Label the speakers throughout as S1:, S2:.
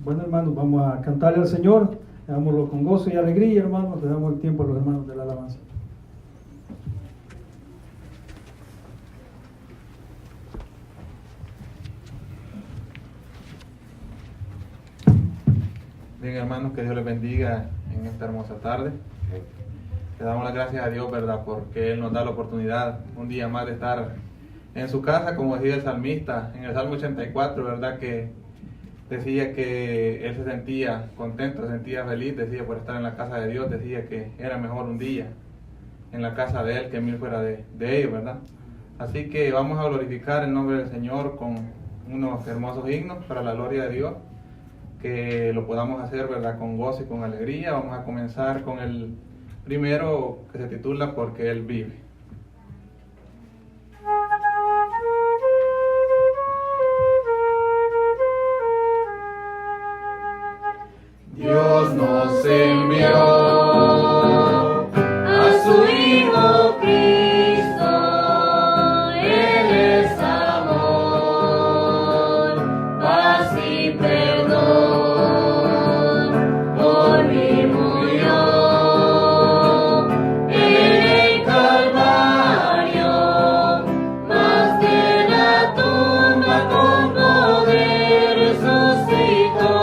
S1: Bueno, hermanos, vamos a cantarle al Señor, hagámoslo con gozo y alegría, hermanos, le damos el tiempo a los hermanos de la alabanza.
S2: Bien, hermanos, que Dios les bendiga en esta hermosa tarde. Le damos las gracias a Dios, ¿verdad?, porque Él nos da la oportunidad un día más de estar en su casa, como decía el salmista en el Salmo 84, ¿verdad?, que decía que él se sentía contento, se sentía feliz, decía, por estar en la casa de Dios, decía que era mejor un día en la casa de Él que 1000 fuera de ellos, ¿verdad? Así que vamos a glorificar el nombre del Señor con unos hermosos himnos para la gloria de Dios, que lo podamos hacer, ¿verdad?, con gozo y con alegría. Vamos a comenzar con el primero, que se titula Porque Él vive. Dios nos envió a su Hijo Cristo, Él es amor, paz y perdón, por mí murió en el Calvario, más de la tumba con poder resucitó.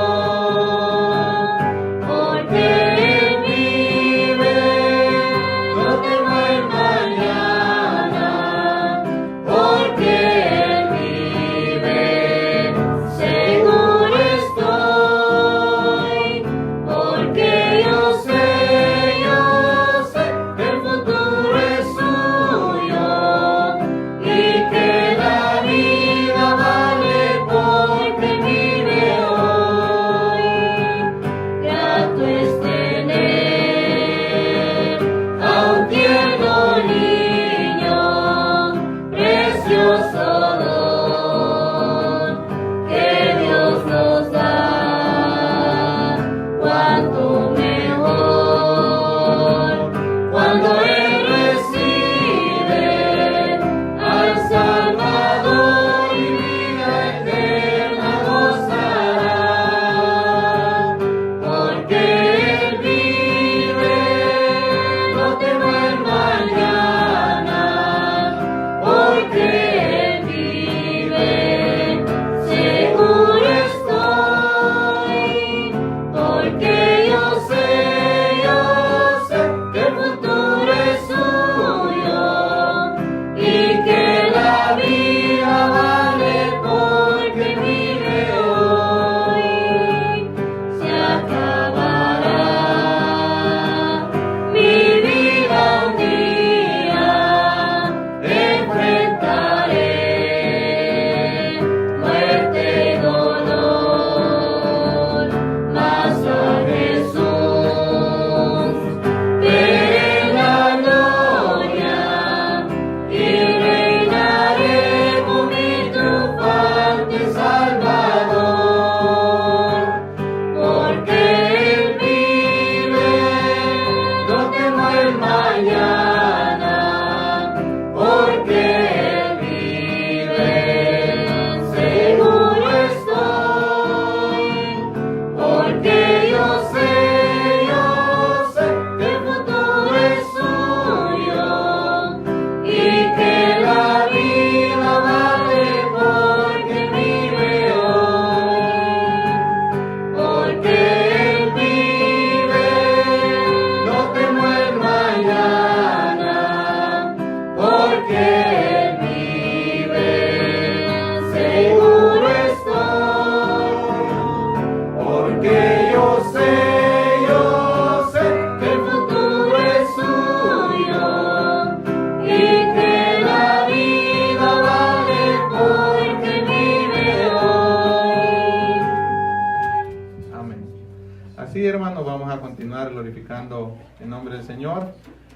S2: Hermanos, vamos a continuar glorificando el nombre del Señor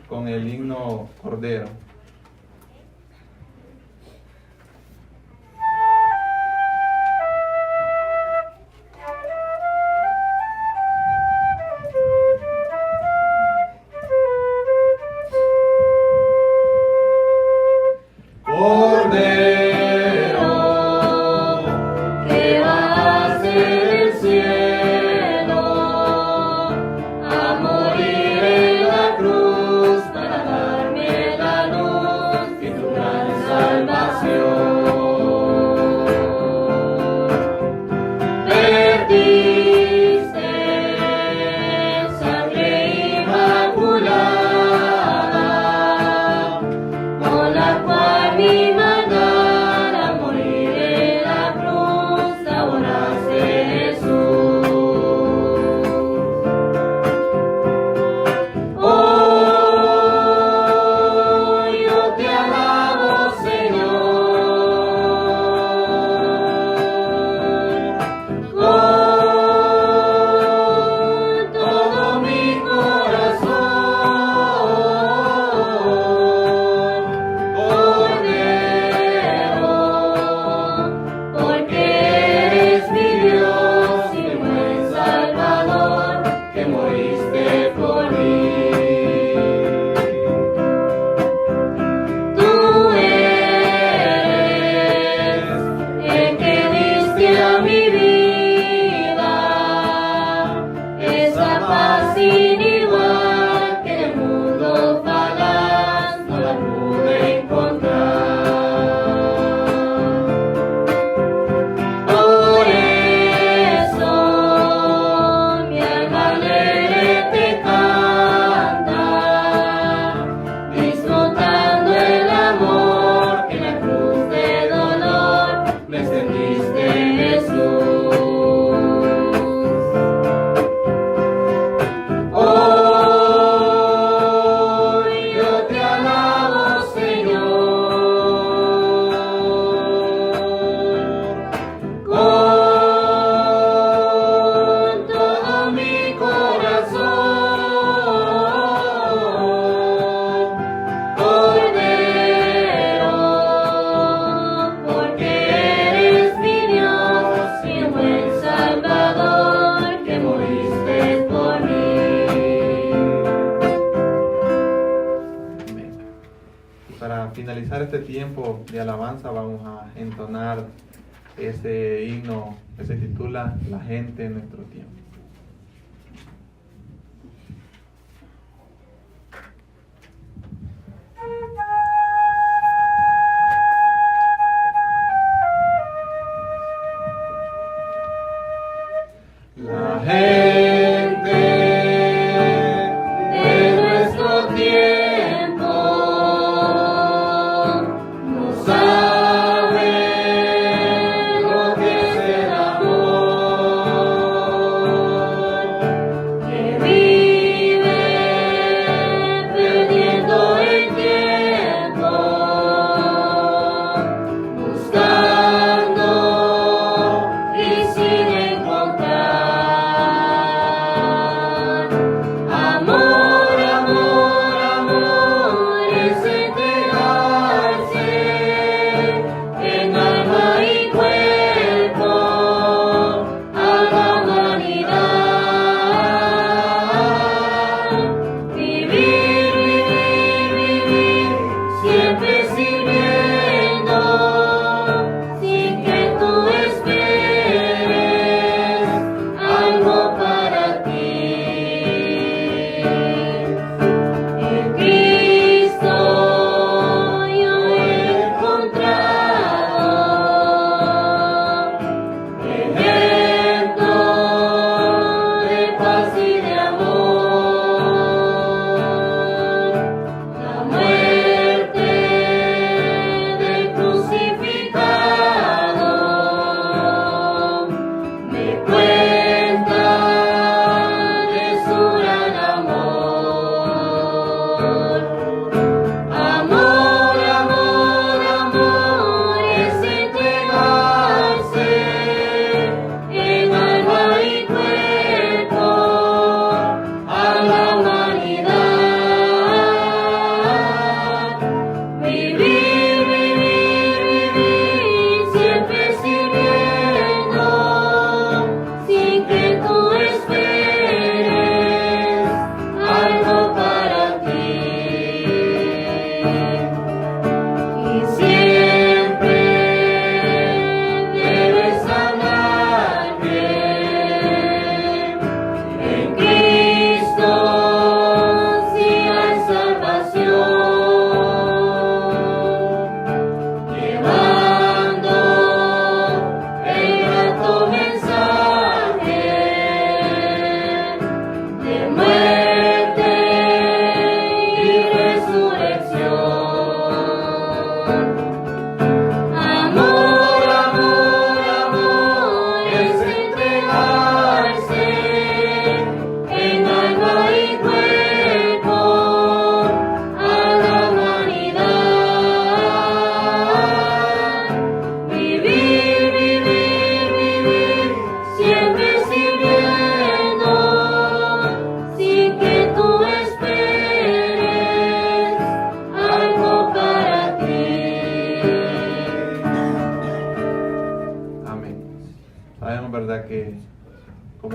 S2: con el himno Cordero. Cordero, que vas del cielo. finalizar este tiempo de alabanza vamos a entonar ese himno que se titula La gente en nuestro tiempo. La gente de nuestro tiempo no sabe lo que es el amor, que vive perdiendo el tiempo, buscando y sin encontrar.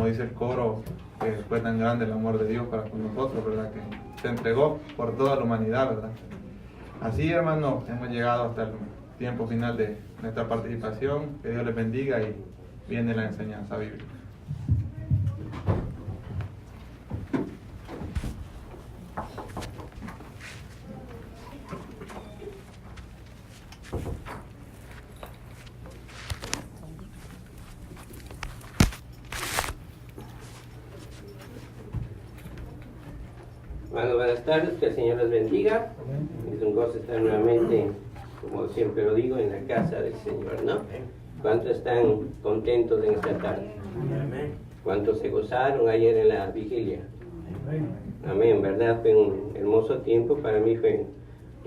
S2: dice el coro, que fue tan grande el amor de Dios para con nosotros, ¿verdad? Que se entregó por toda la humanidad, ¿verdad? Así, hermanos, hemos llegado hasta el tiempo final de nuestra participación. Que Dios les bendiga y viene la enseñanza bíblica.
S3: Bueno, buenas tardes, que el Señor les bendiga. Es un gozo estar nuevamente, como siempre lo digo, en la casa del Señor, ¿no? ¿Cuántos están contentos en esta tarde? ¿Cuántos se gozaron ayer en la vigilia? Amén, ¿verdad? Fue un hermoso tiempo, para mí fue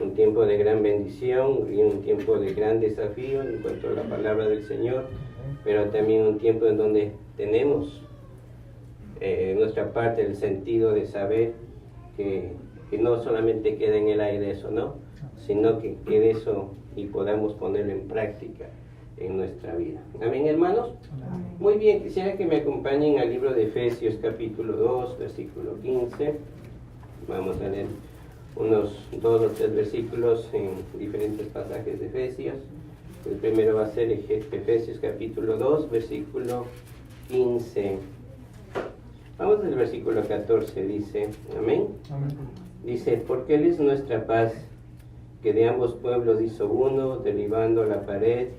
S3: un tiempo de gran bendición y un tiempo de gran desafío en cuanto a la palabra del Señor, pero también un tiempo en donde tenemos en nuestra parte el sentido de saber que no solamente quede en el aire eso, ¿no? Sino que quede eso y podamos ponerlo en práctica en nuestra vida. Amén, hermanos. Muy bien, quisiera que me acompañen al libro de Efesios capítulo 2, versículo 15. Vamos a leer unos 2 o 3 versículos en diferentes pasajes de Efesios. El primero va a ser Efesios capítulo 2, versículo 15. Vamos al versículo 14, dice, amén. Dice, porque Él es nuestra paz, que de ambos pueblos hizo uno, derribando la pared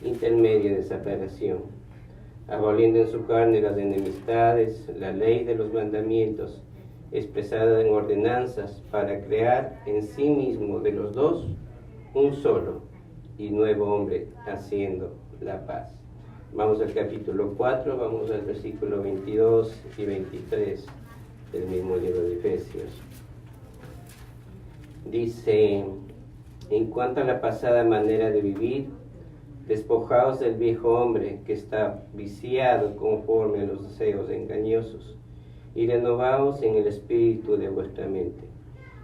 S3: intermedia de separación, aboliendo en su carne las enemistades, la ley de los mandamientos, expresada en ordenanzas, para crear en sí mismo de los dos un solo y nuevo hombre, haciendo la paz. Vamos al capítulo 4, vamos al versículo 22 y 23 del mismo libro de Efesios. Dice, en cuanto a la pasada manera de vivir, despojaos del viejo hombre que está viciado conforme a los deseos engañosos, y renovaos en el espíritu de vuestra mente,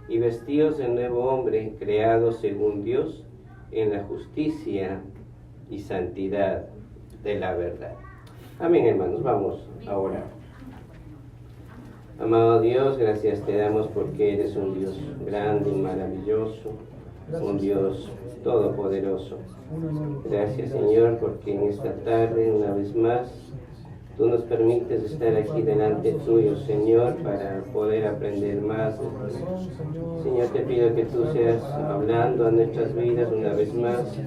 S3: y vestíos del nuevo hombre creado según Dios en la justicia y santidad de la verdad. Amén, hermanos, vamos a orar. Amado Dios, gracias te damos porque eres un Dios grande y maravilloso, un Dios todopoderoso. Gracias, Señor, porque en esta tarde, una vez más, tú nos permites estar aquí delante tuyo, Señor, para poder aprender más. Señor, te pido que tú seas hablando a nuestras vidas una vez más,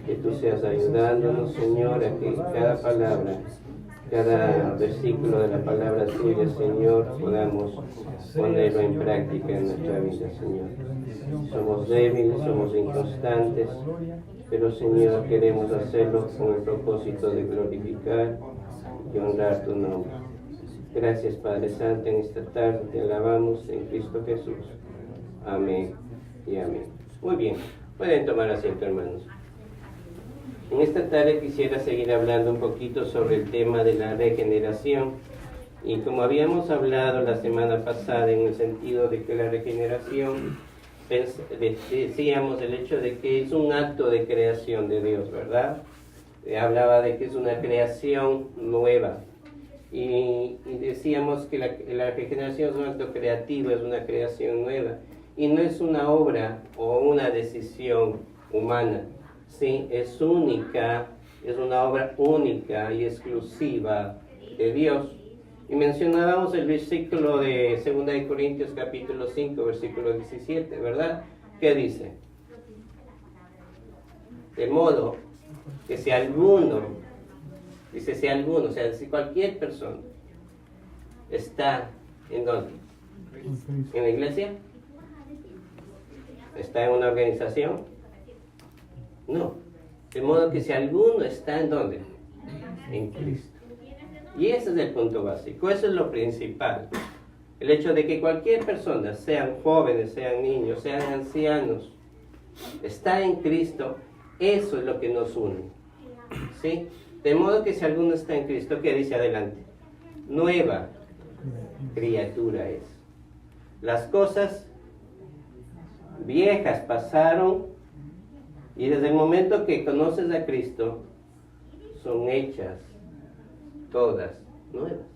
S3: que tú seas ayudándonos, Señor, a que cada palabra, cada versículo de la palabra tuya, Señor, podamos ponerlo en práctica en nuestra vida, Señor. Somos débiles, somos inconstantes, pero, Señor, queremos hacerlo con el propósito de glorificar y honrar tu nombre. Gracias, Padre Santo, en esta tarde te alabamos en Cristo Jesús. Amén y amén. Muy bien, pueden tomar asiento, hermanos. En esta tarde quisiera seguir hablando un poquito sobre el tema de la regeneración. Y como habíamos hablado la semana pasada en el sentido de que la regeneración, decíamos el hecho de que es un acto de creación de Dios, ¿verdad? Hablaba de que es una creación nueva. Y decíamos que la regeneración es un acto creativo, es una creación nueva. Y no es una obra o una decisión humana. Sí, es única, es una obra única y exclusiva de Dios. Y mencionábamos el versículo de 2 Corintios capítulo 5, versículo 17, ¿verdad? ¿Qué dice? De modo que si alguno, dice si alguno, o sea, si cualquier persona está, ¿en dónde? ¿En la iglesia? ¿Está en una organización? No. De modo que si alguno está, ¿en dónde? En Cristo. Y ese es el punto básico, eso es lo principal. El hecho de que cualquier persona, sean jóvenes, sean niños, sean ancianos, está en Cristo, eso es lo que nos une. ¿Sí? De modo que si alguno está en Cristo, ¿qué dice adelante? Nueva criatura es. Las cosas viejas pasaron y desde el momento que conoces a Cristo, son hechas todas nuevas.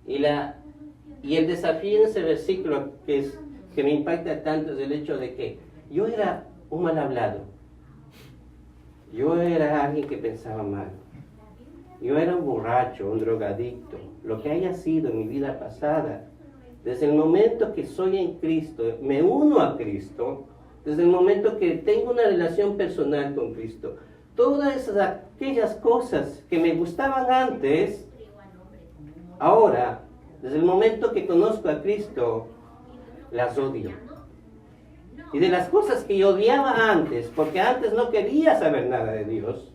S3: Y el desafío en ese versículo que me impacta tanto es el hecho de que yo era un mal hablado. Yo era alguien que pensaba mal. Yo era un borracho, un drogadicto, lo que haya sido en mi vida pasada. Desde el momento que soy en Cristo, me uno a Cristo, desde el momento que tengo una relación personal con Cristo, todas aquellas cosas que me gustaban antes, ahora, desde el momento que conozco a Cristo, las odio. Y de las cosas que yo odiaba antes, porque antes no quería saber nada de Dios,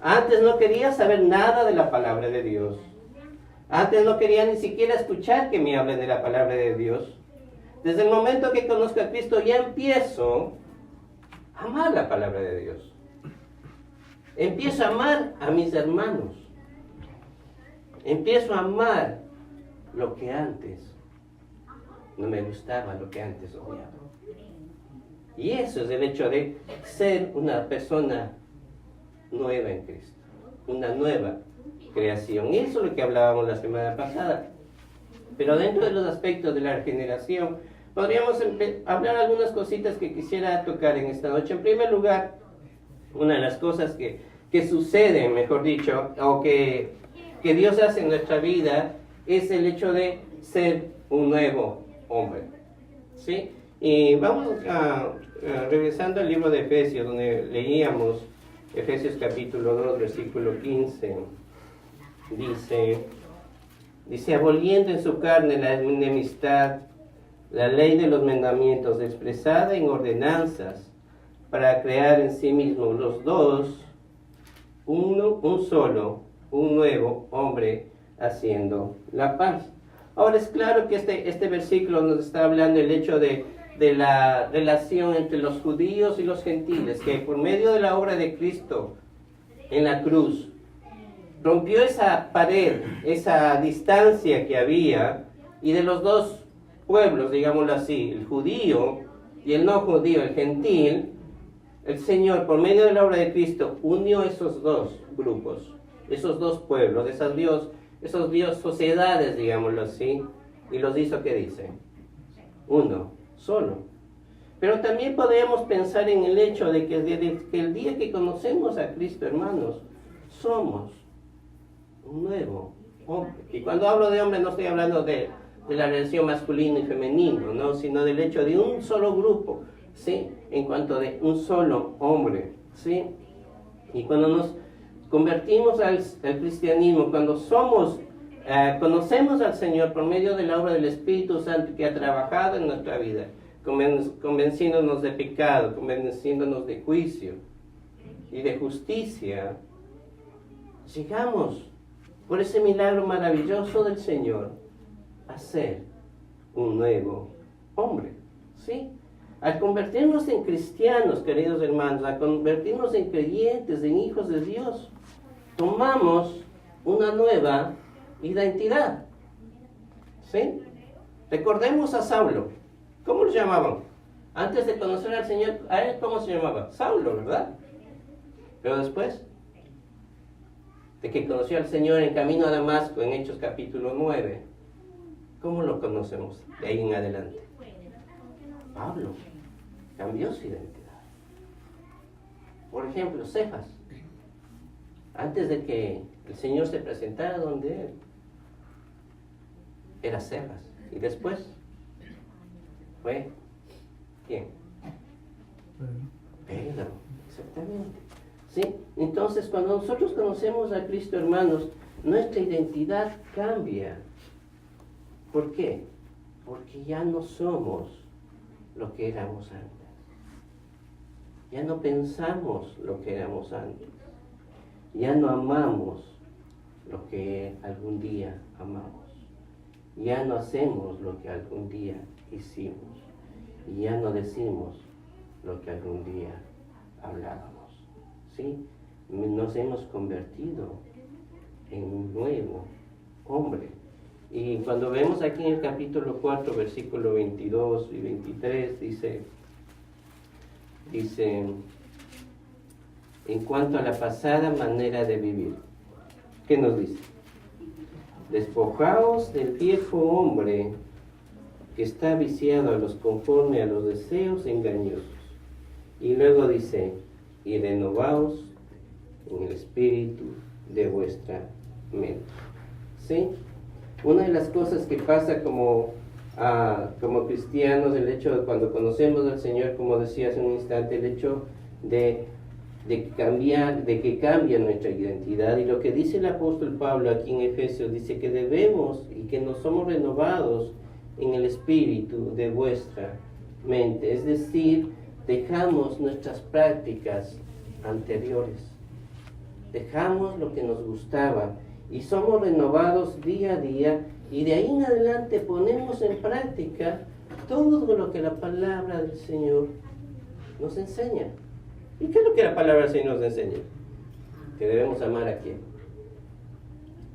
S3: antes no quería saber nada de la palabra de Dios, antes no quería ni siquiera escuchar que me hablen de la palabra de Dios. Desde el momento que conozco a Cristo ya empiezo a amar la palabra de Dios. Empiezo a amar a mis hermanos. Empiezo a amar lo que antes no me gustaba, lo que antes odiaba. Y eso es el hecho de ser una persona nueva en Cristo, una nueva creación. Y eso es lo que hablábamos la semana pasada. Pero dentro de los aspectos de la regeneración, podríamos hablar algunas cositas que quisiera tocar en esta noche. En primer lugar, una de las cosas que suceden, mejor dicho, o que Dios hace en nuestra vida, es el hecho de ser un nuevo hombre. ¿Sí? Y vamos regresando al libro de Efesios, donde leíamos Efesios capítulo 2, versículo 15. Dice, aboliendo en su carne la enemistad, la ley de los mandamientos expresada en ordenanzas, para crear en sí mismos los dos, un solo, un nuevo hombre, haciendo la paz. Ahora es claro que este versículo nos está hablando del hecho de la relación entre los judíos y los gentiles, que por medio de la obra de Cristo en la cruz, rompió esa pared, esa distancia que había, y de los dos pueblos, digámoslo así, el judío y el no judío, el gentil, el Señor, por medio de la obra de Cristo, unió esos dos grupos, esos dos pueblos, esas dos sociedades, digámoslo así, y los hizo, ¿qué dice? Uno, solo. Pero también podemos pensar en el hecho de que el día que conocemos a Cristo, hermanos, somos un nuevo hombre. Y cuando hablo de hombre no estoy hablando de la relación masculino y femenino, ¿no? Sino del hecho de un solo grupo, ¿sí? En cuanto de un solo hombre, ¿sí? Y cuando nos convertimos al cristianismo, cuando conocemos al Señor por medio de la obra del Espíritu Santo que ha trabajado en nuestra vida, convenciéndonos de pecado, convenciéndonos de juicio y de justicia, llegamos por ese milagro maravilloso del Señor a ser un nuevo hombre, ¿sí? Al convertirnos en cristianos, queridos hermanos, al convertirnos en creyentes, en hijos de Dios, tomamos una nueva identidad, ¿sí? Recordemos a Saulo. ¿Cómo lo llamaban? Antes de conocer al Señor, ¿a él cómo se llamaba? Saulo, ¿verdad? Pero después de que conoció al Señor en camino a Damasco, en Hechos capítulo 9, ¿cómo lo conocemos de ahí en adelante? Pablo cambió su identidad. Por ejemplo, Cefas, antes de que el Señor se presentara donde él, era Cefas. Y después fue, ¿quién? Pedro, exactamente. ¿Sí? Entonces, cuando nosotros conocemos a Cristo, hermanos, nuestra identidad cambia. ¿Por qué? Porque ya no somos lo que éramos antes. Ya no pensamos lo que éramos antes. Ya no amamos lo que algún día amamos. Ya no hacemos lo que algún día hicimos. Y ya no decimos lo que algún día hablábamos. ¿Sí? Nos hemos convertido en un nuevo hombre. Y cuando vemos aquí en el capítulo 4, versículo 22 y 23, dice, en cuanto a la pasada manera de vivir, ¿qué nos dice? despojaos del viejo hombre que está viciado conforme a los deseos engañosos. Y luego dice, y renovaos en el espíritu de vuestra mente. ¿Sí? Una de las cosas que pasa como cristianos, el hecho de cuando conocemos al Señor, como decía hace un instante, el hecho de que cambia nuestra identidad. Y lo que dice el apóstol Pablo aquí en Efesios, dice que debemos y que nos somos renovados en el espíritu de vuestra mente. Es decir, dejamos nuestras prácticas anteriores, dejamos lo que nos gustaba y somos renovados día a día, y de ahí en adelante ponemos en práctica todo lo que la palabra del Señor nos enseña. ¿Y qué es lo que la palabra del Señor nos enseña? Que debemos amar ¿a quién?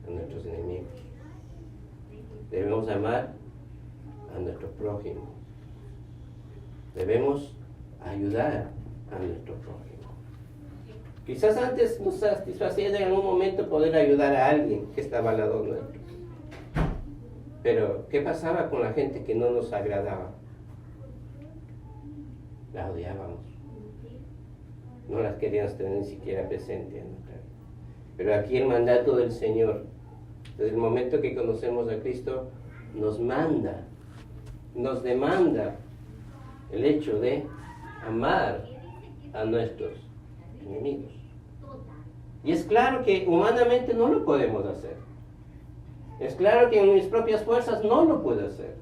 S3: A nuestros enemigos. Debemos amar a nuestro prójimo. Debemos ayudar a nuestro prójimo. Quizás antes nos satisfacía en algún momento poder ayudar a alguien que estaba al lado nuestro. Pero, ¿qué pasaba con la gente que no nos agradaba? La odiábamos. No las queríamos tener ni siquiera presentes en nuestra vida. Pero aquí el mandato del Señor, desde el momento que conocemos a Cristo, nos manda, nos demanda el hecho de amar a nuestros enemigos. Y es claro que humanamente no lo podemos hacer. Es claro que en mis propias fuerzas no lo puedo hacer.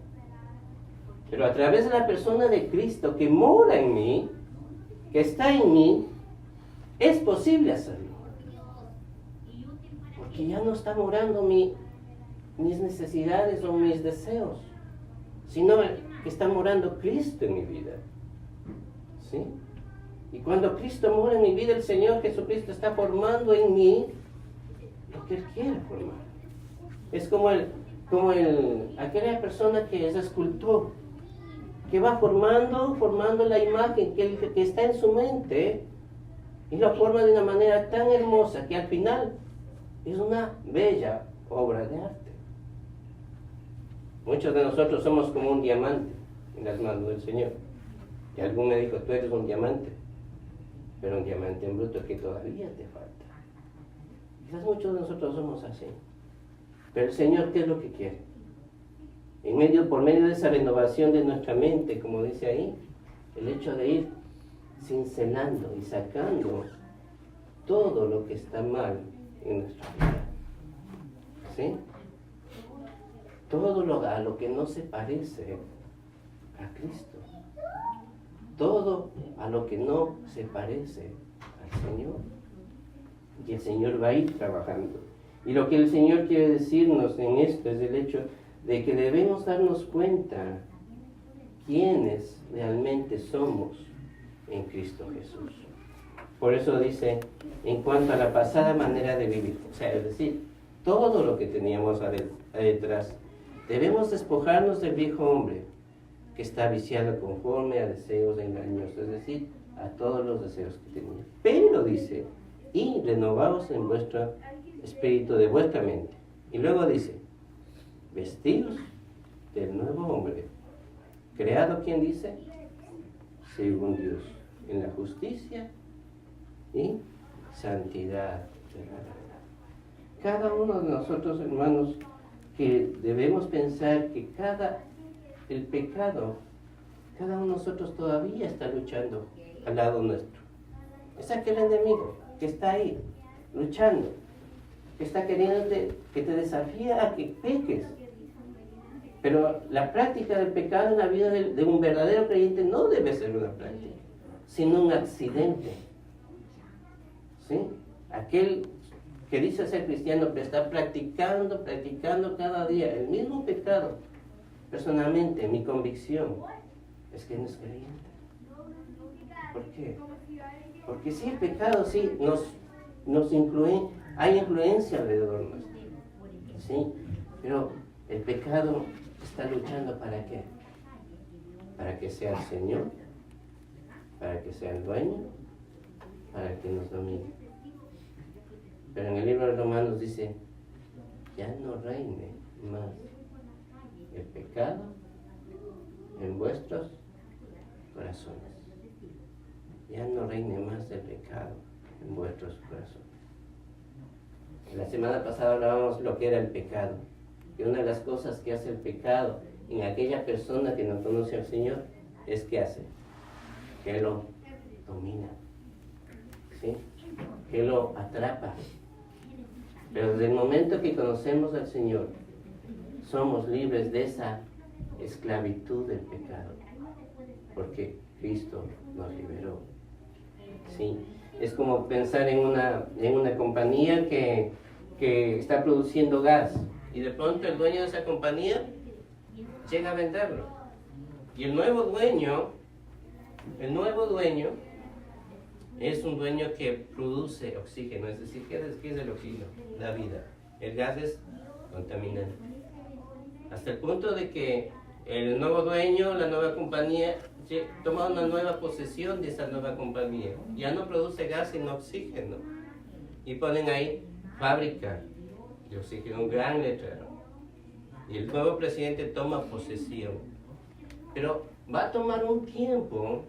S3: Pero a través de la persona de Cristo que mora en mí, que está en mí, es posible hacerlo. Porque ya no está morando mis necesidades o mis deseos, sino que está morando Cristo en mi vida. ¿Sí? Y cuando Cristo mora en mi vida, el Señor Jesucristo está formando en mí lo que Él quiere formar. Es como aquella persona que es escultor, que va formando la imagen que está en su mente, y lo forma de una manera tan hermosa que al final es una bella obra de arte. Muchos de nosotros somos como un diamante en las manos del Señor. Y algún me dijo, tú eres un diamante, pero un diamante en bruto que todavía te falta. Quizás muchos de nosotros somos así. Pero el Señor, ¿qué es lo que quiere? Por medio de esa renovación de nuestra mente, como dice ahí, el hecho de ir cincelando y sacando todo lo que está mal en nuestra vida. ¿Sí? Todo a lo que no se parece a Cristo. Todo a lo que no se parece al Señor. Y el Señor va a ir trabajando. Y lo que el Señor quiere decirnos en esto es el hecho de que debemos darnos cuenta quiénes realmente somos en Cristo Jesús. Por eso dice, en cuanto a la pasada manera de vivir, o sea, es decir, todo lo que teníamos detrás, debemos despojarnos del viejo hombre que está viciado conforme a deseos engañosos, es decir, a todos los deseos que tenía. Pero dice, y renovaos en vuestro espíritu de vuestra mente. Y luego dice, vestidos del nuevo hombre, creado, ¿quién dice? Según Dios, en la justicia y santidad de la verdad. Cada uno de nosotros, hermanos, que debemos pensar que el pecado, cada uno de nosotros todavía está luchando al lado nuestro. Es aquel enemigo que está ahí, luchando, que está queriendo que te desafía a que peques. Pero la práctica del pecado en la vida de un verdadero creyente no debe ser una práctica, sino un accidente. ¿Sí? Aquel que dice ser cristiano, pero está practicando cada día el mismo pecado. Personalmente, mi convicción es que no es creyente. ¿Por qué? Porque sí, el pecado sí nos influye, hay influencia alrededor nuestro. ¿Sí? Pero el pecado está luchando ¿para qué? Para que sea el Señor, para que sea el dueño, para que nos domine. Pero en el libro de Romanos dice ya no reine más el pecado en vuestros corazones. Ya no reine más el pecado en vuestros corazones. La semana pasada hablábamos lo que era el pecado. Y una de las cosas que hace el pecado en aquella persona que no conoce al Señor es que hace, que lo domina, ¿sí? Que lo atrapa. Pero desde el momento que conocemos al Señor, somos libres de esa esclavitud del pecado, porque Cristo nos liberó. ¿Sí? Es como pensar en una compañía que está produciendo gas, y de pronto el dueño de esa compañía llega a venderlo. Y el nuevo dueño es un dueño que produce oxígeno, es decir, ¿qué es el oxígeno? La vida. El gas es contaminante. Hasta el punto de que el nuevo dueño, la nueva compañía, toma una nueva posesión de esa nueva compañía. Ya no produce gas sino oxígeno. Y ponen ahí fábrica de oxígeno, un gran letrero. Y el nuevo presidente toma posesión. Pero va a tomar un tiempo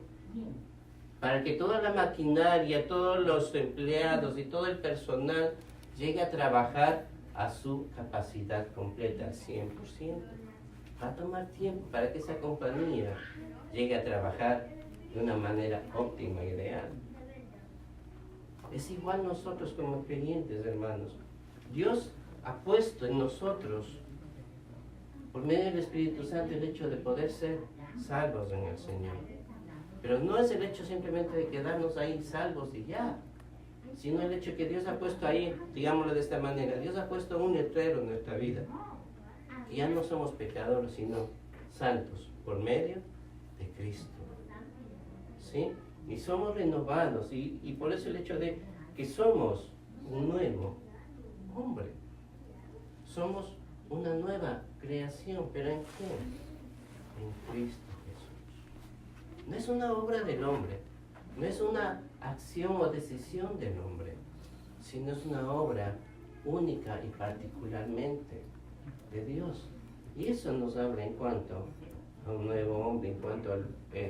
S3: para que toda la maquinaria, todos los empleados y todo el personal llegue a trabajar a su capacidad completa, al 100%. Va a tomar tiempo para que esa compañía llegue a trabajar de una manera óptima y ideal. Es igual nosotros como creyentes, hermanos. Dios ha puesto en nosotros, por medio del Espíritu Santo, el hecho de poder ser salvos en el Señor. Pero no es el hecho simplemente de quedarnos ahí salvos y ya, sino el hecho que Dios ha puesto ahí, digámoslo de esta manera, Dios ha puesto un letrero en nuestra vida, que ya no somos pecadores, sino santos, por medio de Cristo. ¿Sí? Y somos renovados, y por eso el hecho de que somos un nuevo hombre, somos una nueva creación, ¿pero en qué? En Cristo Jesús. No es una obra del hombre, no es una acción o decisión del hombre, sino es una obra única y particularmente de Dios. Y eso nos habla en cuanto a un nuevo hombre, en cuanto a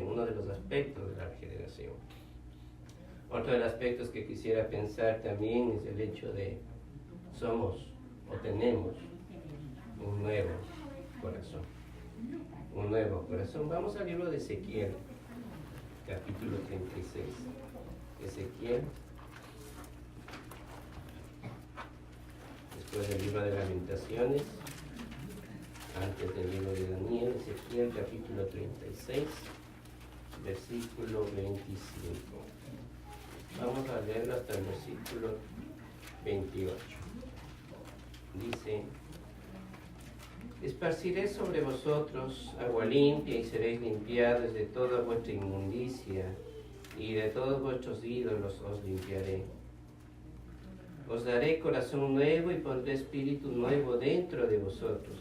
S3: uno de los aspectos de la regeneración. Otro de los aspectos que quisiera pensar también es el hecho de somos o tenemos un nuevo corazón. Un nuevo corazón. Vamos al libro de Ezequiel, capítulo 36. Ezequiel, después del libro de Lamentaciones, antes del libro de Daniel. Ezequiel, capítulo 36, versículo 25. Vamos a leerlo hasta el versículo 28. Dice: esparciré sobre vosotros agua limpia y seréis limpiados de toda vuestra inmundicia, y de todos vuestros ídolos os limpiaré. Os daré corazón nuevo y pondré espíritu nuevo dentro de vosotros,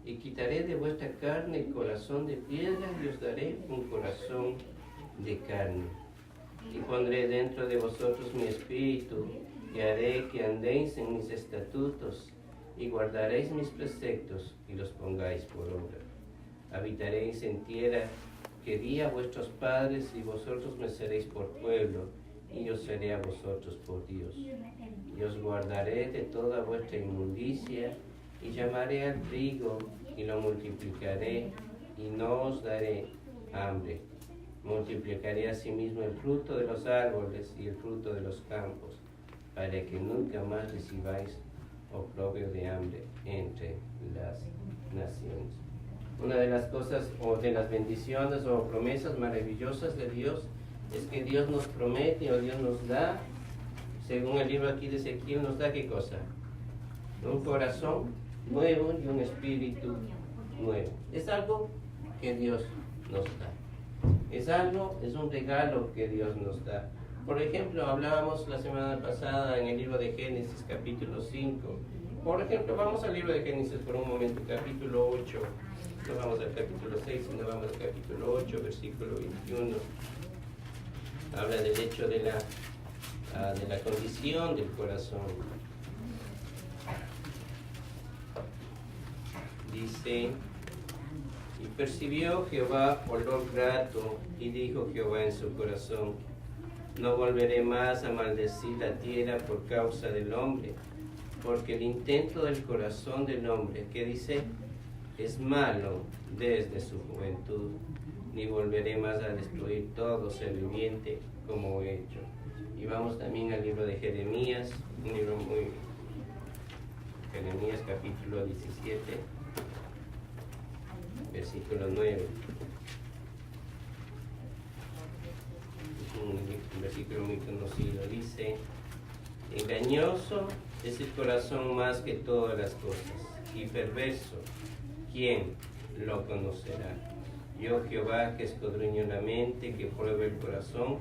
S3: y quitaré de vuestra carne el corazón de piedra y os daré un corazón de carne. Y pondré dentro de vosotros mi espíritu, y haré que andéis en mis estatutos, y guardaréis mis preceptos, y los pongáis por obra. Habitaréis en tierra que di a vuestros padres, y vosotros me seréis por pueblo, y yo seré a vosotros por Dios. Y os guardaré de toda vuestra inmundicia, y llamaré al trigo, y lo multiplicaré, y no os daré hambre. Multiplicaré asimismo el fruto de los árboles y el fruto de los campos, para que nunca más recibáis oprobio de hambre entre las naciones. Una de las cosas, o de las bendiciones o promesas maravillosas de Dios, es que Dios nos promete, o Dios nos da, según el libro aquí de Ezequiel, nos da ¿qué cosa? Un corazón nuevo y un espíritu nuevo. Es algo que Dios nos da. Es un regalo que Dios nos da. Por ejemplo, hablábamos la semana pasada en el libro de Génesis, capítulo 5. Por ejemplo, vamos al libro de Génesis por un momento, capítulo 8. No vamos al capítulo 6, sino vamos al capítulo 8, versículo 21. Habla del hecho de la condición del corazón. Dice, y percibió Jehová olor grato, y dijo Jehová en su corazón, no volveré más a maldecir la tierra por causa del hombre, porque el intento del corazón del hombre, que dice, es malo desde su juventud, ni volveré más a destruir todo ser viviente como he hecho. Y vamos también al libro de Jeremías, un libro muy... Jeremías capítulo 17, versículo 9. Un versículo muy conocido. Dice, engañoso es el corazón más que todas las cosas, y perverso, ¿quién lo conocerá? Yo, Jehová, que escudriño la mente, que pruebo el corazón,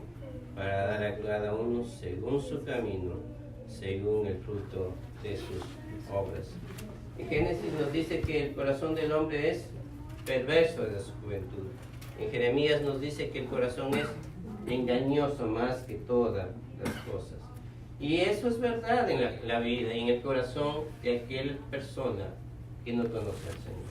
S3: para dar a cada uno según su camino, según el fruto de sus obras. En Génesis nos dice que el corazón del hombre es perverso desde su juventud. En Jeremías nos dice que el corazón es engañoso más que todas las cosas. Y eso es verdad en la vida, en el corazón de aquella persona que no conoce al Señor.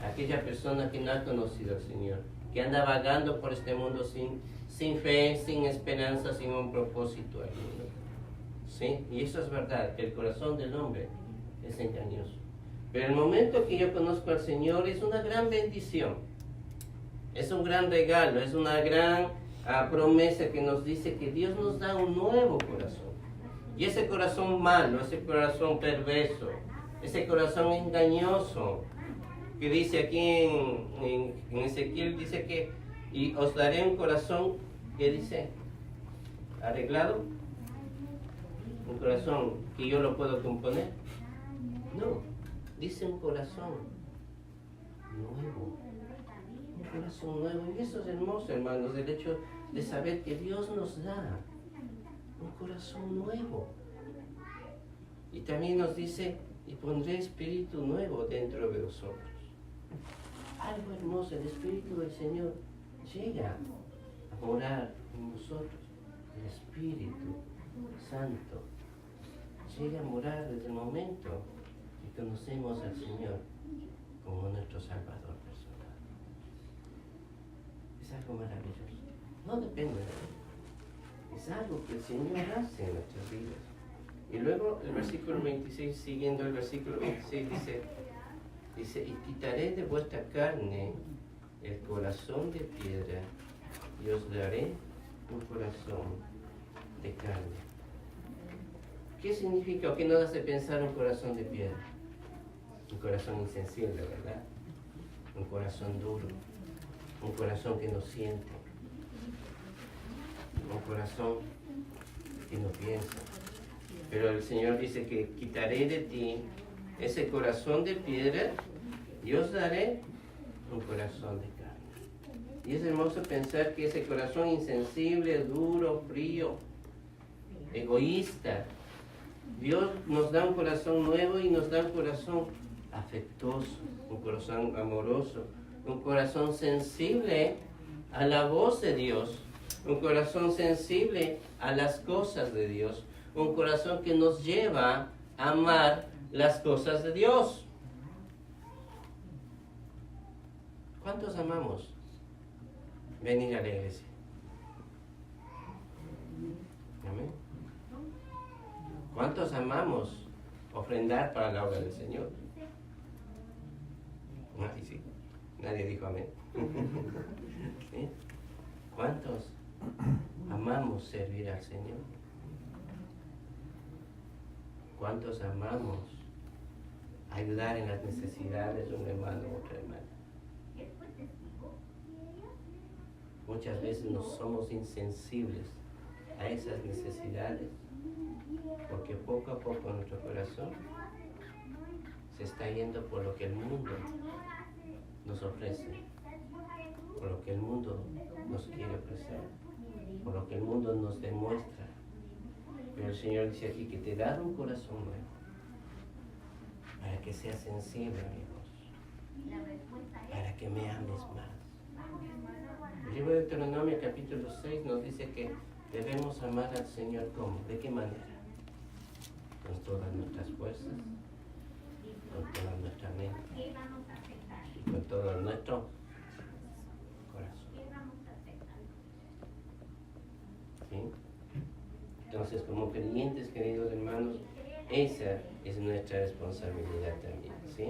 S3: Aquella persona que no ha conocido al Señor, que anda vagando por este mundo sin fe, sin esperanza, sin un propósito alguno. ¿Sí? Y eso es verdad, que el corazón del hombre es engañoso. Pero el momento que yo conozco al Señor es una gran bendición. Es un gran regalo, es una gran promesa que nos dice que Dios nos da un nuevo corazón. Y ese corazón malo, ese corazón perverso, ese corazón engañoso, que dice aquí en Ezequiel, dice que, y os daré un corazón, ¿qué dice? ¿Arreglado? ¿Un corazón que yo lo puedo componer? No, dice un corazón nuevo. Un corazón nuevo. Y eso es hermoso, hermanos, el hecho de saber que Dios nos da un corazón nuevo. Y también nos dice, y pondré espíritu nuevo dentro de vosotros. Algo hermoso, el Espíritu del Señor llega a morar en nosotros. El Espíritu Santo llega a morar desde el momento que conocemos al Señor como nuestro Salvador personal. Es algo maravilloso. No depende de él. Es algo que el Señor hace en nuestras vidas. Y luego el versículo 26, siguiendo el versículo 26, dice, y quitaré de vuestra carne el corazón de piedra y os daré un corazón de carne. ¿Qué significa o qué nos hace pensar un corazón de piedra? Un corazón insensible, ¿verdad? Un corazón duro, un corazón que no siente, un corazón que no piensa. Pero el Señor dice que quitaré de ti ese corazón de piedra y os daré un corazón de carne. Y es hermoso pensar que ese corazón insensible, duro, frío, egoísta, Dios nos da un corazón nuevo y nos da un corazón afectuoso, un corazón amoroso, un corazón sensible a la voz de Dios, un corazón sensible a las cosas de Dios, un corazón que nos lleva a amar las cosas de Dios. ¿Cuántos amamos venir a la iglesia? Amén. ¿Cuántos amamos ofrendar para la obra del Señor? Nadie, sí. Nadie dijo amén. ¿Sí? ¿Cuántos amamos servir al Señor? ¿Cuántos amamos ayudar en las necesidades de un hermano u otra hermana? Muchas veces no somos insensibles a esas necesidades porque poco a poco nuestro corazón se está yendo por lo que el mundo nos ofrece, por lo que el mundo nos quiere ofrecer, por lo que el mundo nos demuestra. Pero el Señor dice aquí que te da un corazón nuevo para que seas sensible, amigos, para que me ames más. El libro de Deuteronomio capítulo 6 nos dice que debemos amar al Señor ¿cómo? ¿De qué manera? Con todas nuestras fuerzas, con toda nuestra mente, todo nuestro corazón. ¿Sí? Entonces, como creyentes, queridos hermanos, esa es nuestra responsabilidad también, ¿sí?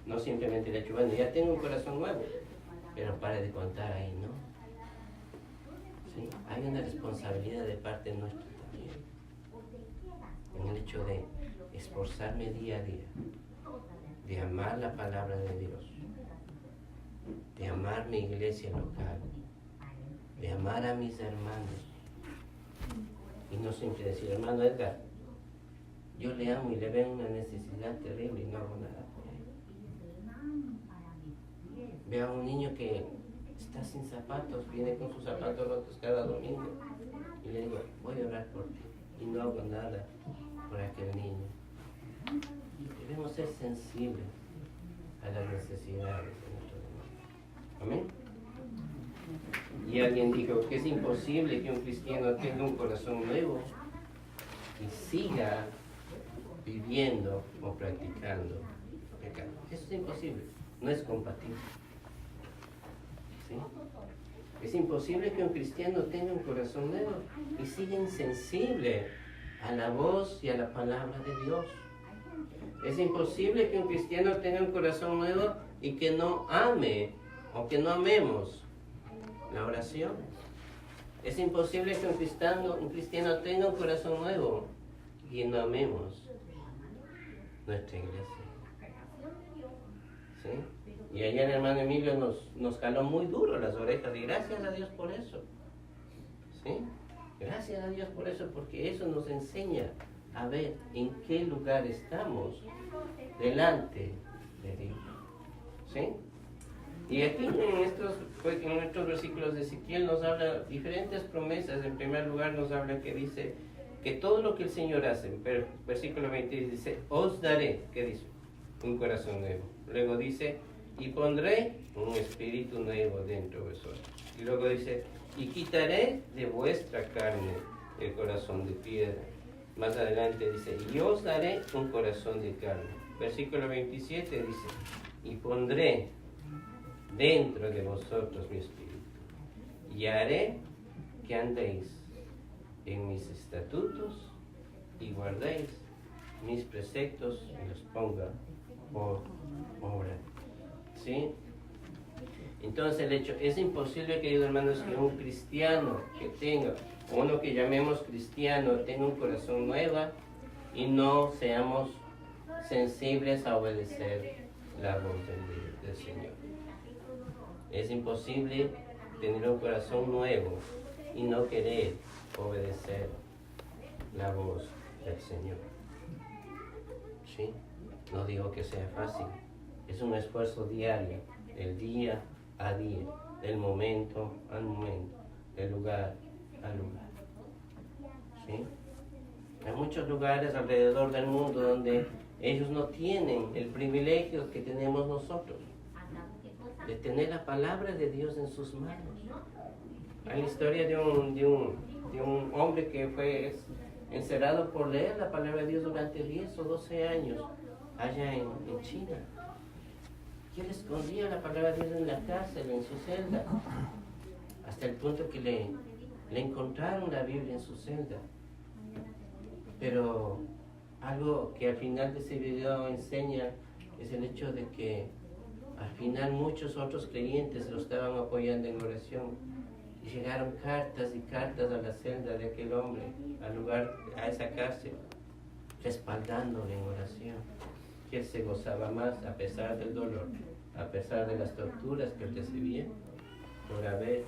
S3: No simplemente el hecho, bueno, ya tengo un corazón nuevo, pero pare de contar ahí, ¿no? ¿Sí? Hay una responsabilidad de parte nuestra también, en el hecho de esforzarme día a día, de amar la palabra de Dios, de amar mi iglesia local, de amar a mis hermanos, y no siempre decir, hermano Edgar, yo le amo y le veo una necesidad terrible y no hago nada por él. Veo a un niño que está sin zapatos, viene con sus zapatos rotos cada domingo, y le digo, voy a orar por ti, y no hago nada por aquel niño. Debemos ser sensibles a las necesidades de nuestro hermano. Amén. Y alguien dijo que es imposible que un cristiano tenga un corazón nuevo y siga viviendo o practicando pecado. Eso es imposible, no es compatible. ¿Sí? Es imposible que un cristiano tenga un corazón nuevo y siga insensible a la voz y a la palabra de Dios. Es imposible que un cristiano tenga un corazón nuevo y que no ame o que no amemos la oración. Es imposible que un cristiano tenga un corazón nuevo y no amemos nuestra iglesia. ¿Sí? Y allá el hermano Emilio nos jaló muy duro las orejas y gracias a Dios por eso. ¿Sí? Gracias a Dios por eso, porque eso nos enseña a ver en qué lugar estamos delante de Dios. ¿Sí? Y aquí en estos versículos de Ezequiel nos habla diferentes promesas. En primer lugar nos habla que dice que todo lo que el Señor hace, pero versículo 20 dice, os daré, ¿qué dice? Un corazón nuevo. Luego dice, y pondré un espíritu nuevo dentro de vosotros. Y luego dice, y quitaré de vuestra carne el corazón de piedra. Más adelante dice, y os daré un corazón de carne. Versículo 27 dice, y pondré dentro de vosotros mi espíritu, y haré que andéis en mis estatutos y guardéis mis preceptos y los ponga por obra. ¿Sí? Entonces el hecho, es imposible, queridos hermanos, que un cristiano que tenga, uno que llamemos cristiano, tenga un corazón nuevo y no seamos sensibles a obedecer la voz del Señor. Es imposible tener un corazón nuevo y no querer obedecer la voz del Señor. ¿Sí? No digo que sea fácil, es un esfuerzo diario, el día a día, del momento al momento, del lugar al lugar. ¿Sí? Hay muchos lugares alrededor del mundo donde ellos no tienen el privilegio que tenemos nosotros, de tener la palabra de Dios en sus manos. Hay la historia de un hombre que fue encerrado por leer la palabra de Dios durante 10 o 12 años allá en China. Y él escondía la palabra de Dios en la cárcel, en su celda, hasta el punto que le encontraron la Biblia en su celda. Pero algo que al final de ese video enseña es el hecho de que al final muchos otros creyentes lo estaban apoyando en oración. Y llegaron cartas y cartas a la celda de aquel hombre, al lugar, a esa cárcel, respaldándole en oración. Que él se gozaba más a pesar del dolor, a pesar de las torturas que él recibía, por haber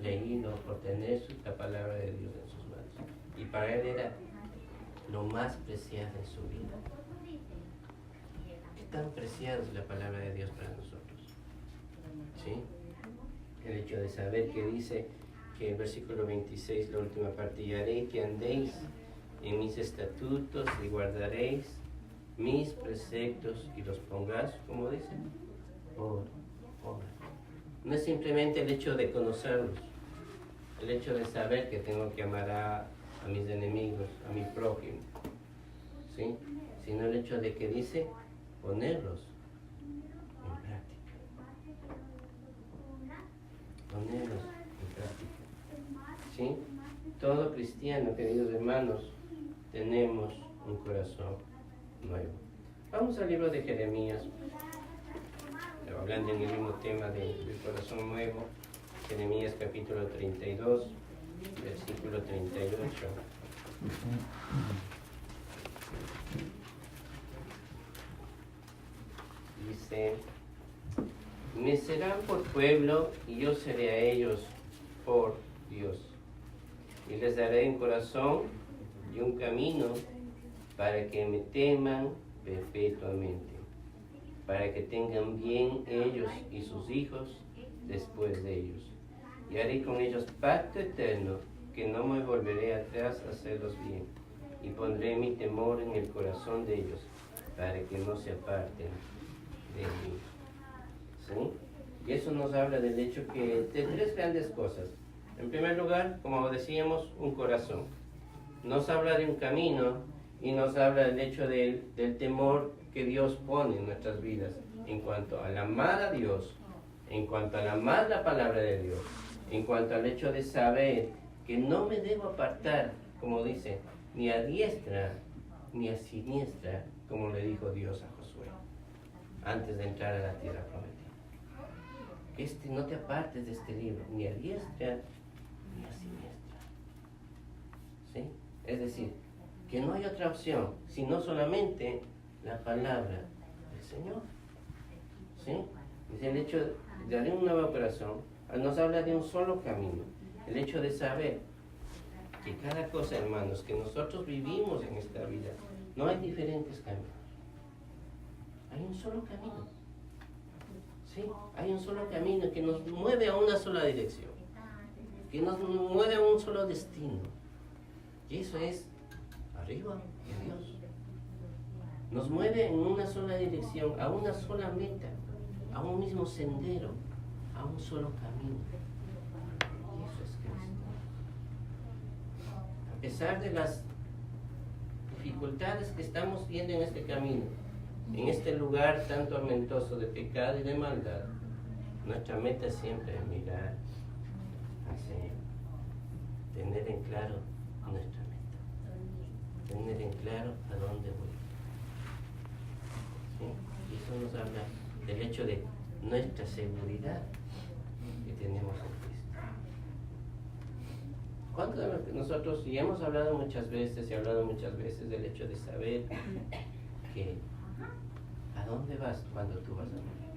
S3: leído, por tener la palabra de Dios en sus manos. Y para él era lo más preciado en su vida. ¿Qué tan preciada es la palabra de Dios para nosotros? ¿Sí? El hecho de saber que dice que en el versículo 26, la última parte, y haré que andéis en mis estatutos y guardaréis mis preceptos y los pongáis, como dice, por obra. No es simplemente el hecho de conocerlos, el hecho de saber que tengo que amar a mis enemigos, a mi prójimo, ¿sí? Sino el hecho de que dice ponerlos en práctica. ponerlos en práctica. ¿Sí? Todo cristiano, queridos hermanos, tenemos un corazón nuevo. Vamos al libro de Jeremías, hablando en el mismo tema del corazón nuevo. Jeremías capítulo 32, versículo 38. Dice: me serán por pueblo y yo seré a ellos por Dios. Y les daré un corazón y un camino para que me teman perpetuamente, para que tengan bien ellos y sus hijos después de ellos. Y haré con ellos pacto eterno, que no me volveré atrás a hacerlos bien. Y pondré mi temor en el corazón de ellos, para que no se aparten de mí. ¿Sí? Y eso nos habla del hecho de tres grandes cosas. En primer lugar, como decíamos, un corazón. Nos habla de un camino y nos habla del hecho del temor que Dios pone en nuestras vidas en cuanto al amar a Dios, en cuanto al amar la palabra de Dios, en cuanto al hecho de saber que no me debo apartar, como dice, ni a diestra ni a siniestra, como le dijo Dios a Josué antes de entrar a la tierra prometida. No te apartes de este libro, ni a diestra ni a siniestra. ¿Sí? Es decir, que no hay otra opción, sino solamente la palabra del Señor. ¿Sí? Dice el hecho de darle un nuevo corazón, nos habla de un solo camino. El hecho de saber que cada cosa, hermanos, que nosotros vivimos en esta vida, no hay diferentes caminos. Hay un solo camino. ¿Sí? Hay un solo camino que nos mueve a una sola dirección, que nos mueve a un solo destino. Y eso es arriba de Dios. Nos mueve en una sola dirección, a una sola meta, a un mismo sendero, a un solo camino. Y eso es Cristo. A pesar de las dificultades que estamos viendo en este camino, en este lugar tan tormentoso de pecado y de maldad, nuestra meta siempre es mirar al Señor, tener en claro nuestra meta, tener en claro a dónde voy. ¿Sí? Y eso nos habla del hecho de nuestra seguridad que tenemos en Cristo. ¿Cuántos de nosotros, y hemos hablado muchas veces del hecho de saber que ¿a dónde vas cuando tú vas a morir?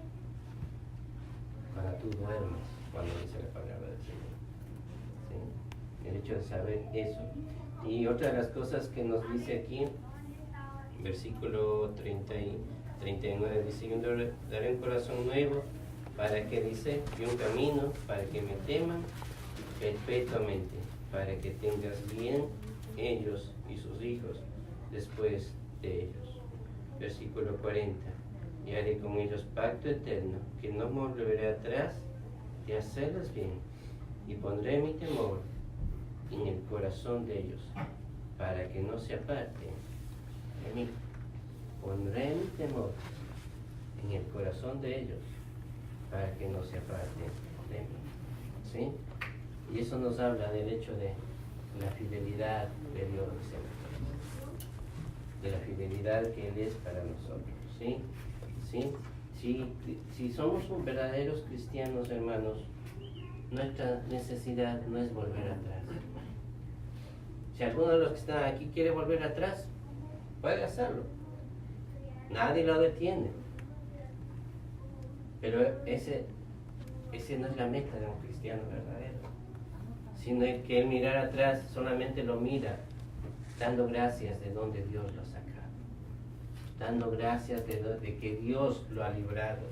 S3: Cuando tú duermes, cuando dice la palabra del Señor. ¿Sí? El hecho de saber eso. Y otra de las cosas que nos dice aquí, versículo 30 y 39, dice: yo daré un corazón nuevo, para que dice, y un camino, para que me teman perpetuamente, para que tengas bien ellos y sus hijos después de ellos. Versículo 40, y haré con ellos pacto eterno, que no me volveré atrás de hacerles bien, y pondré mi temor en el corazón de ellos, para que no se aparten de mí. Pondré mi temor en el corazón de ellos, para que no se aparten de mí. ¿Sí? Y eso nos habla del hecho de la fidelidad de Dios, de la fidelidad que Él es para nosotros. ¿Sí? ¿Sí? Si somos verdaderos cristianos, hermanos, nuestra necesidad no es volver atrás. Si alguno de los que están aquí quiere volver atrás, puede hacerlo. Nadie lo detiene. Pero ese no es la meta de un cristiano verdadero, sino que el mirar atrás solamente lo mira dando gracias de donde Dios lo ha sacado, dando gracias de que Dios lo ha librado,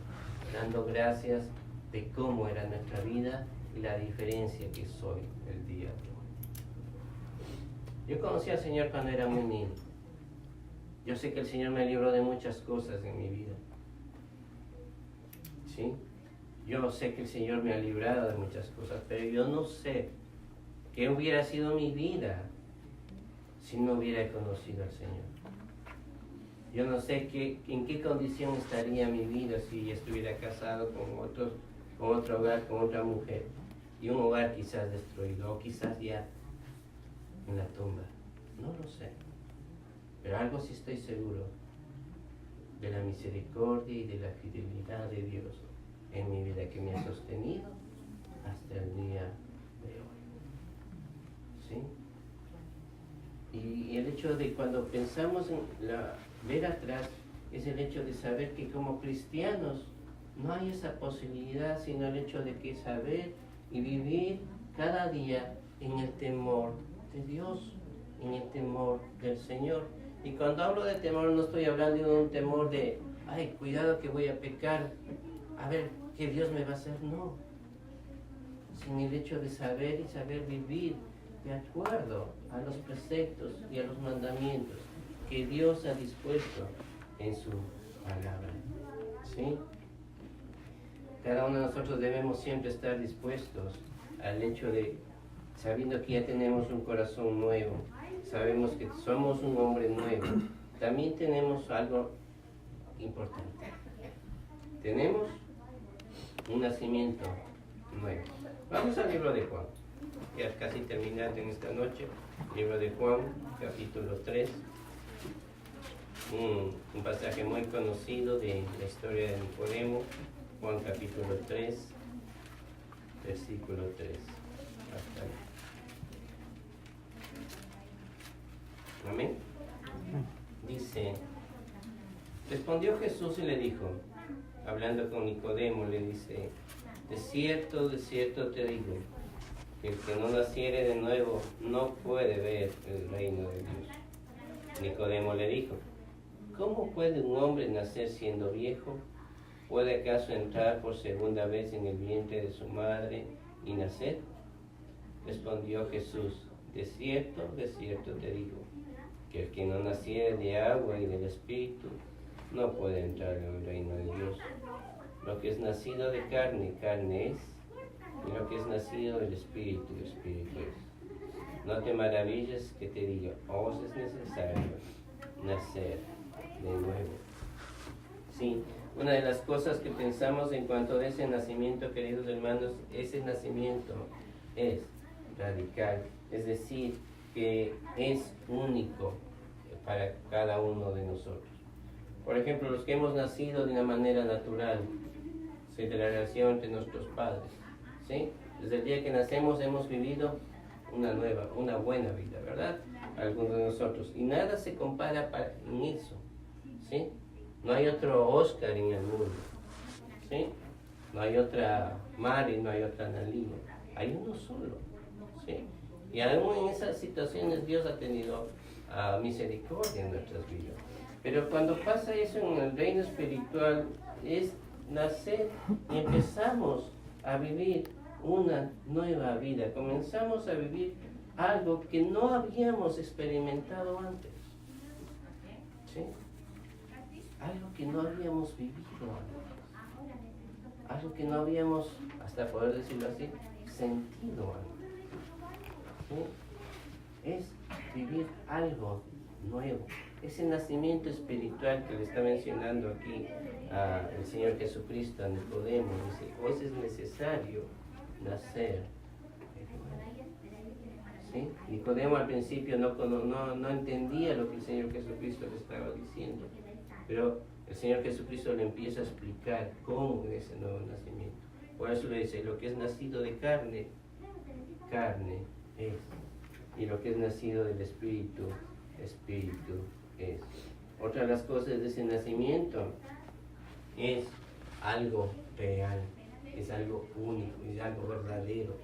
S3: dando gracias de cómo era nuestra vida y la diferencia que soy el día de hoy. Yo conocí al Señor cuando era muy niño. Yo sé que el Señor me libró de muchas cosas en mi vida. ¿Sí? Yo sé que el Señor me ha librado de muchas cosas, pero yo no sé qué hubiera sido mi vida si no hubiera conocido al Señor. Yo no sé en qué condición estaría mi vida si estuviera casado con otro hogar, con otra mujer. y un hogar quizás destruido, o quizás ya en la tumba. No lo sé. Pero algo sí estoy seguro, de la misericordia y de la fidelidad de Dios en mi vida, que me ha sostenido hasta el día de hoy. ¿Sí? Y el hecho de cuando pensamos en ver atrás, es el hecho de saber que como cristianos no hay esa posibilidad, sino el hecho de que saber y vivir cada día en el temor de Dios, en el temor del Señor. Y cuando hablo de temor no estoy hablando de un temor de, ay, cuidado que voy a pecar, a ver qué Dios me va a hacer, no. Sino el hecho de saber y saber vivir de acuerdo a los preceptos y a los mandamientos que Dios ha dispuesto en su palabra. ¿Sí? Cada uno de nosotros debemos siempre estar dispuestos al hecho de, sabiendo que ya tenemos un corazón nuevo, sabemos que somos un hombre nuevo, también tenemos algo importante. Tenemos un nacimiento nuevo. Vamos al libro de Juan. Ya casi terminando en esta noche. Libro de Juan, capítulo 3. Un pasaje muy conocido de la historia de Nicodemo. Juan capítulo 3, versículo 3. Hasta ahí. Amén. Dice, respondió Jesús y le dijo, hablando con Nicodemo, le dice, de cierto te digo, que el que no naciere de nuevo no puede ver el reino de Dios. Nicodemo le dijo, ¿cómo puede un hombre nacer siendo viejo? ¿Puede acaso entrar por segunda vez en el vientre de su madre y nacer? Respondió Jesús, de cierto te digo, que el que no naciere de agua y del Espíritu no puede entrar en el reino de Dios. Lo que es nacido de carne, carne es, y lo que es nacido del Espíritu, Espíritu es. No te maravilles que te diga, os es necesario nacer de nuevo. Sí, una de las cosas que pensamos en cuanto a ese nacimiento, queridos hermanos, ese nacimiento es radical, es decir, que es único para cada uno de nosotros. Por ejemplo, los que hemos nacido de una manera natural, ¿sí? De la relación entre nuestros padres, ¿sí? Desde el día que nacemos hemos vivido una buena vida, ¿verdad? Algunos de nosotros. Y nada se compara en eso, ¿sí? No hay otro Oscar en el mundo, ¿sí? No hay otra Mari, no hay otra Analia. Hay uno solo, ¿sí? Y aún en esas situaciones Dios ha tenido misericordia en nuestras vidas. Pero cuando pasa eso en el reino espiritual, es nacer y empezamos a vivir una nueva vida. Comenzamos a vivir algo que no habíamos experimentado antes. ¿Sí? Algo que no habíamos vivido antes. Algo que no habíamos, hasta poder decirlo así, sentido antes. ¿Sí? Es vivir algo nuevo. Ese nacimiento espiritual que le está mencionando aquí el Señor Jesucristo a Nicodemo, dice, pues es necesario nacer de nuevo. ¿Sí? Nicodemo al principio no entendía lo que el Señor Jesucristo le estaba diciendo, pero el Señor Jesucristo le empieza a explicar cómo es ese nuevo nacimiento. Por eso le dice, lo que es nacido de carne, carne es, y lo que es nacido del Espíritu, Espíritu es. Otra de las cosas de ese nacimiento es algo real, es algo único, es algo verdadero,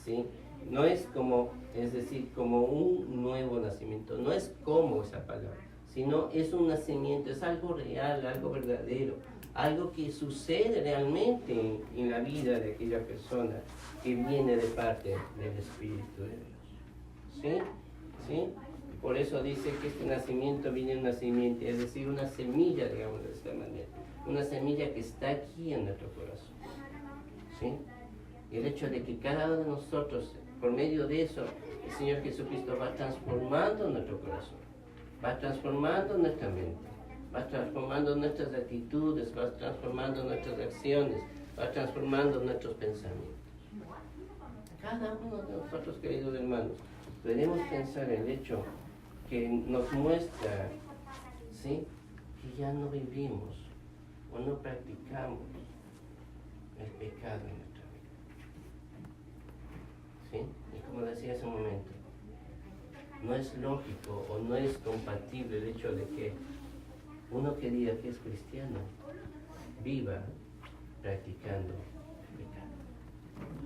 S3: ¿sí? No es como, es decir, como un nuevo nacimiento, no es como esa palabra, sino es un nacimiento, es algo real, algo verdadero, algo que sucede realmente en la vida de aquella persona que viene de parte del Espíritu de Dios, ¿sí? ¿Sí? Por eso dice que este nacimiento viene de un nacimiento, es decir, una semilla, digamos de esta manera, una semilla que está aquí en nuestro corazón, ¿sí? Y el hecho de que cada uno de nosotros, por medio de eso, el Señor Jesucristo va transformando nuestro corazón, va transformando nuestra mente, va transformando nuestras actitudes, va transformando nuestras acciones, va transformando nuestros pensamientos. Cada uno de nosotros, queridos hermanos, debemos pensar el hecho que nos muestra, ¿sí?, que ya no vivimos o no practicamos el pecado en nuestra vida. ¿Sí? Y como decía hace un momento, no es lógico o no es compatible el hecho de que uno que diga que es cristiano viva practicando el pecado.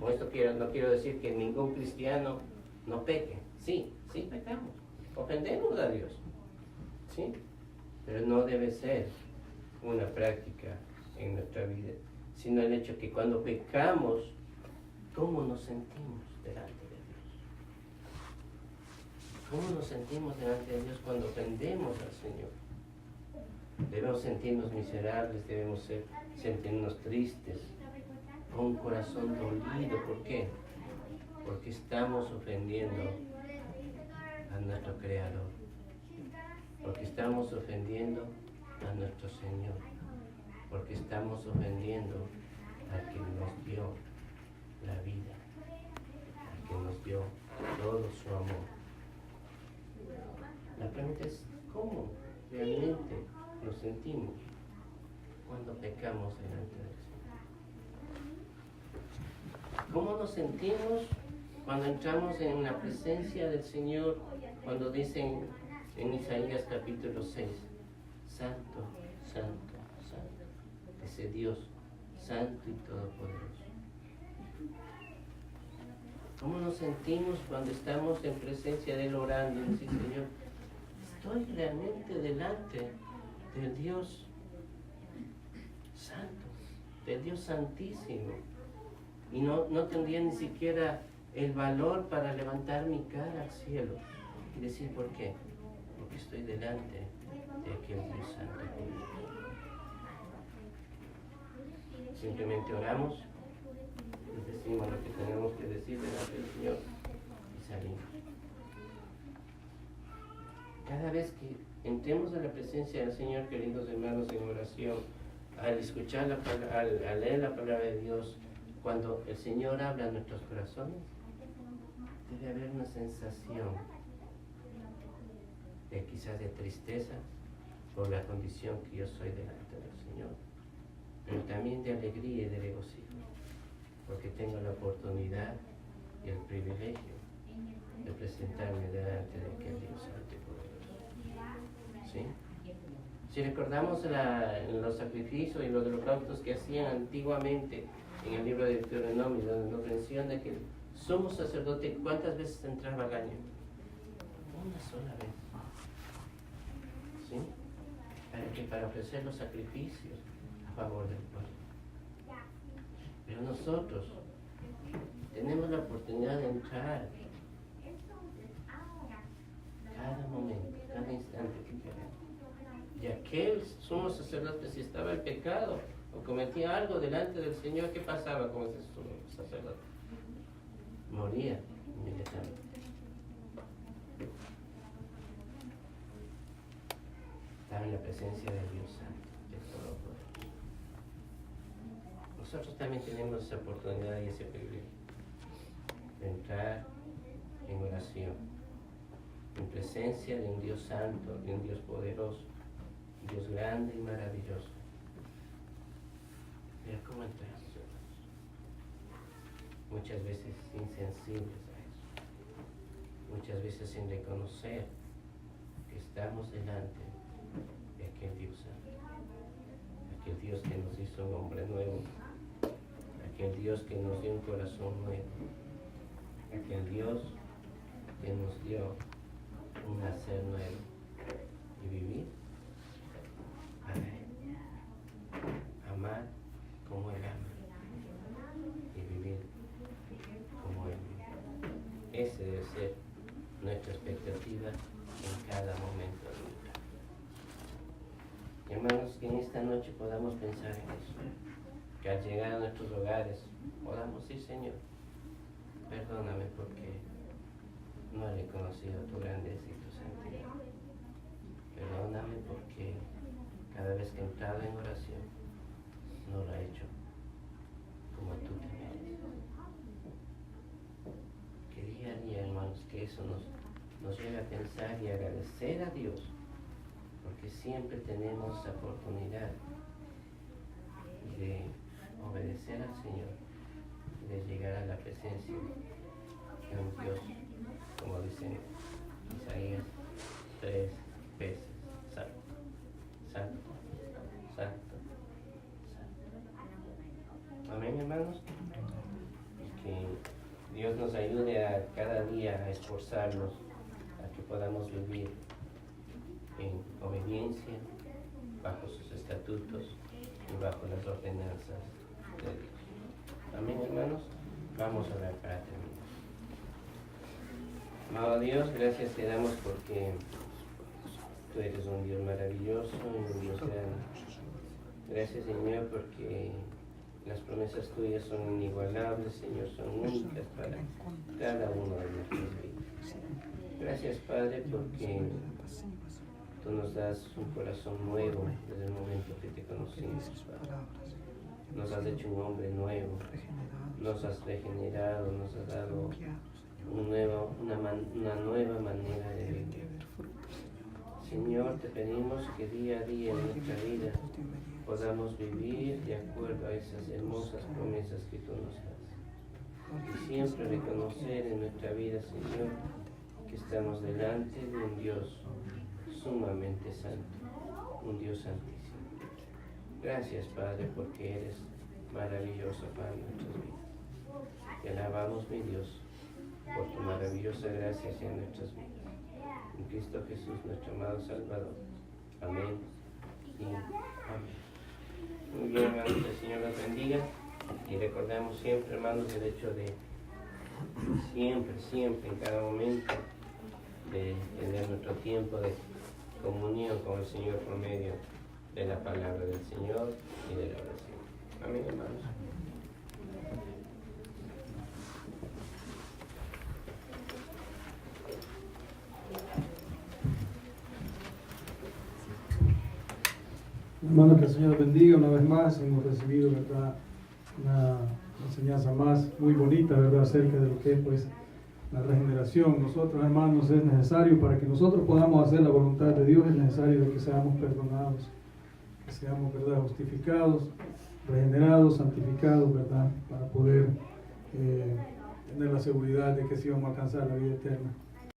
S3: Con esto no quiero decir que ningún cristiano no peque. Sí, sí pecamos, ofendemos a Dios, ¿sí? Pero no debe ser una práctica en nuestra vida, sino el hecho que cuando pecamos, ¿cómo nos sentimos delante de Dios? ¿Cómo nos sentimos delante de Dios cuando ofendemos al Señor? Debemos sentirnos miserables, debemos sentirnos tristes, con un corazón dolido. ¿Por qué? Porque estamos ofendiendo a nuestro Creador, porque estamos ofendiendo a nuestro Señor, porque estamos ofendiendo al que nos dio la vida, al que nos dio todo su amor. La pregunta es, ¿cómo realmente nos sentimos cuando pecamos delante del Señor? ¿Cómo nos sentimos cuando entramos en la presencia del Señor, cuando dicen en Isaías capítulo 6, Santo, Santo, Santo, ese Dios santo y todopoderoso? ¿Cómo nos sentimos cuando estamos en presencia de Él orando y decir, Señor, estoy realmente delante del Dios santo, del Dios santísimo, y no tendría ni siquiera el valor para levantar mi cara al cielo y decir, ¿por qué? Porque estoy delante de aquel Dios santo. Simplemente oramos, les decimos lo que tenemos que decir delante del Señor y salimos. Cada vez que entremos en la presencia del Señor, queridos hermanos, en oración, al escuchar la palabra, al leer la palabra de Dios, cuando el Señor habla a nuestros corazones, debe haber una sensación de quizás de tristeza por la condición que yo soy delante del Señor, pero también de alegría y de regocijo, porque tengo la oportunidad y el privilegio de presentarme delante de aquel Dios santo y poderoso. ¿Sí? Si recordamos los sacrificios y los holocaustos que hacían antiguamente en el libro de Deuteronomio, donde nos menciona que el sumo sacerdote, ¿cuántas veces entraba al año? Una sola vez. ¿Sí? Para ofrecer los sacrificios a favor del pueblo. Pero nosotros tenemos la oportunidad de entrar cada momento, cada instante que queremos. Y aquel sumo sacerdote, si estaba en pecado o cometía algo delante del Señor, ¿qué pasaba con ese sumo sacerdote? Moría inmediatamente. Estaba en la presencia de Dios Santo, de Todopoderoso. Nosotros también tenemos esa oportunidad y ese privilegio de entrar en oración, en presencia de un Dios santo, de un Dios poderoso, un Dios grande y maravilloso. Mira cómo entramos, muchas veces insensibles a eso, muchas veces sin reconocer que estamos delante de aquel Dios santo, aquel Dios que nos hizo un hombre nuevo, aquel Dios que nos dio un corazón nuevo, aquel Dios que nos dio un nacer nuevo y vivir para Él, amar como Él ama y vivir como Él vive. Ese debe ser nuestra expectativa en cada momento de nuestra vida. Hermanos, que en esta noche podamos pensar en eso, que al llegar a nuestros hogares podamos decir, Señor, perdóname porque no he reconocido tu grandeza y tu santidad. Perdóname porque cada vez que he entrado en oración no lo he hecho como tú te mereces. nos lleve a pensar y agradecer a Dios, porque siempre tenemos la oportunidad de obedecer al Señor, de llegar a la presencia de un Dios, como dice Isaías 3 veces, santo, santo, santo, santo. Amén, hermanos. Y que Dios nos ayude a cada día a esforzarnos, a que podamos vivir en obediencia, bajo sus estatutos y bajo las ordenanzas de Dios. Amén, hermanos. Vamos a orar para terminar. Amado Dios, gracias te damos porque tú eres un Dios maravilloso y un Dios grande. Gracias, Señor, porque las promesas tuyas son inigualables, Señor, son únicas para cada uno de nuestras vidas. Gracias, Padre, porque tú nos das un corazón nuevo desde el momento que te conocimos, Padre. Nos has hecho un hombre nuevo, nos has regenerado, nos has dado una nueva manera de vivir. Señor, te pedimos que día a día en nuestra vida podamos vivir de acuerdo a esas hermosas promesas que tú nos das. Y siempre reconocer en nuestra vida, Señor, que estamos delante de un Dios sumamente santo, un Dios santísimo. Gracias, Padre, porque eres maravilloso para nuestras vidas. Te alabamos, mi Dios, por tu maravillosa gracia hacia nuestras vidas. En Cristo Jesús, nuestro amado Salvador. Amén y amén. Muy bien, hermanos, el Señor los bendiga. Y recordamos siempre, hermanos, el hecho de siempre, en cada momento, de tener nuestro tiempo de comunión con el Señor por medio de la palabra del Señor y de la oración. Amén, hermanos.
S1: Hermanos, que el Señor bendiga una vez más. Hemos recibido, ¿verdad?, una enseñanza más muy bonita, ¿verdad?, acerca de lo que es, pues, la regeneración. Nosotros, hermanos, es necesario, para que nosotros podamos hacer la voluntad de Dios, es necesario de que seamos perdonados, que seamos, ¿verdad?, justificados, regenerados, santificados, ¿verdad?, para poder tener la seguridad de que sí vamos a alcanzar la vida eterna.